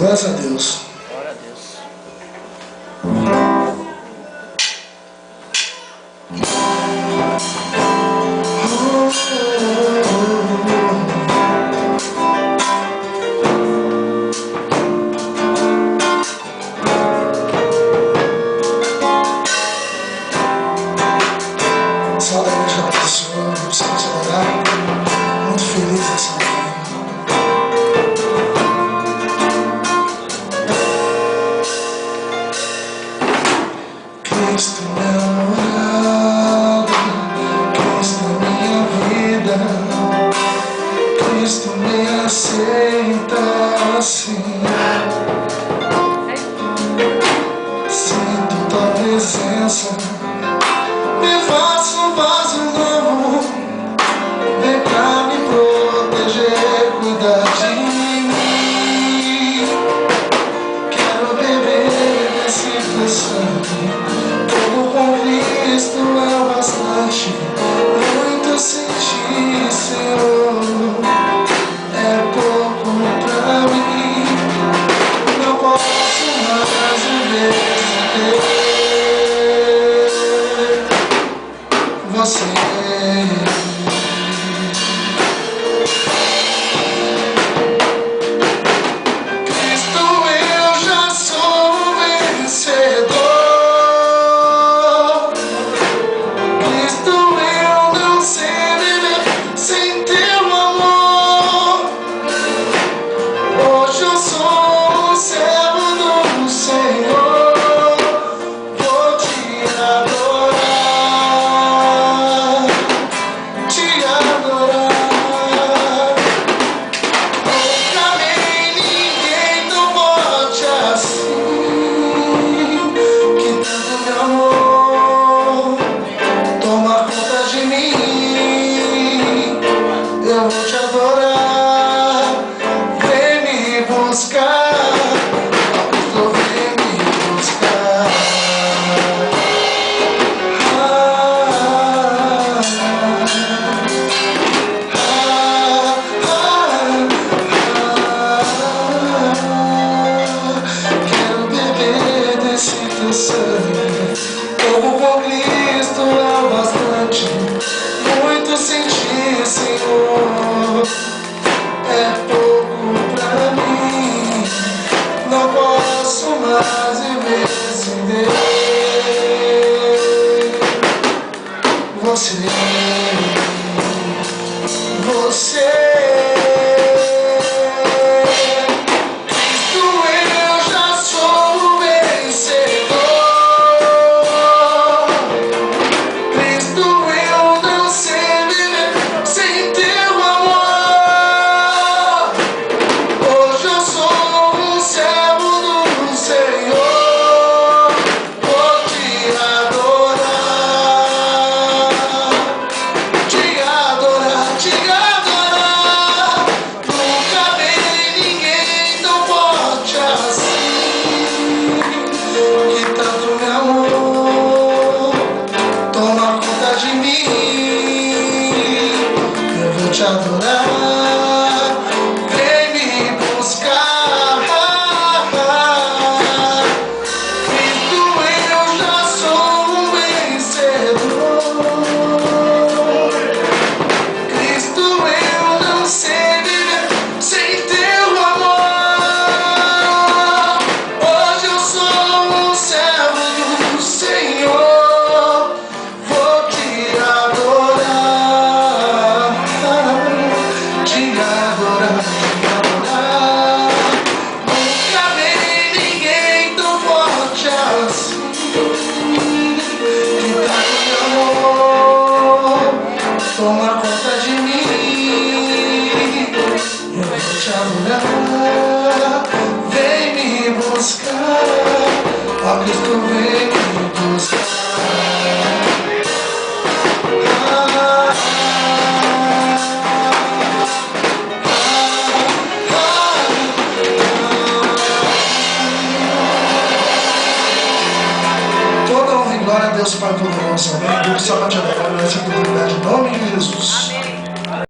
Graças a Deus. Glória a Deus. Saudade da pessoa, não precisa te adorar. Muito feliz essa manhã. Cristo meu namorado, Cristo minha vida, Cristo me aceita assim. Sinto tua presença, me faça um vaso novo, vem pra me proteger, cuidar de mim. Quero beber desse teu sangue, todo com Cristo é o bastante. Muito sentir, Senhor, é pouco pra mim. Não posso mais viver sem ter você. Cristo, eu já sou vencedor. Cristo, eu não sei viver sem teu amor. Hoje eu sou um servo do Senhor, vou te adorar, te adorar. Nunca amei ninguém tão forte assim, que tanto meu amor toma conta de mim. Eu vou te adorar, vem me buscar, Cristo vem me buscar. Quero beber desse teu sangue, como com Cristo é o bastante. Muito sentir, Senhor, é pouco pra mim. Não posso mais viver sem Deus. Você. Cristo, eu já sou vencedor. Cristo, eu não sei viver sem teu amor. Hoje eu sou um servo do Senhor, vou te adorar, te adorar, te adorar. Nunca vi ninguém tão forte assim, que tanto me amou, toma conta de mim. Eu vou te adorar, vem me buscar. Cristo, eu já sou um vencedor. Cristo, eu não sei viver sem teu amor. Hoje eu sou um servo do Senhor, vou te adorar, te adorar, te adorar. Nunca vi ninguém tão forte assim, que tá com meu amor, toma conta de mim. Eu vou te adorar, vem me buscar, ó Cristo vem me buscar. Toda honra e glória a Deus Pai Poderoso, amém. Deus só para te adorar, nessa oportunidade, em nome de Jesus.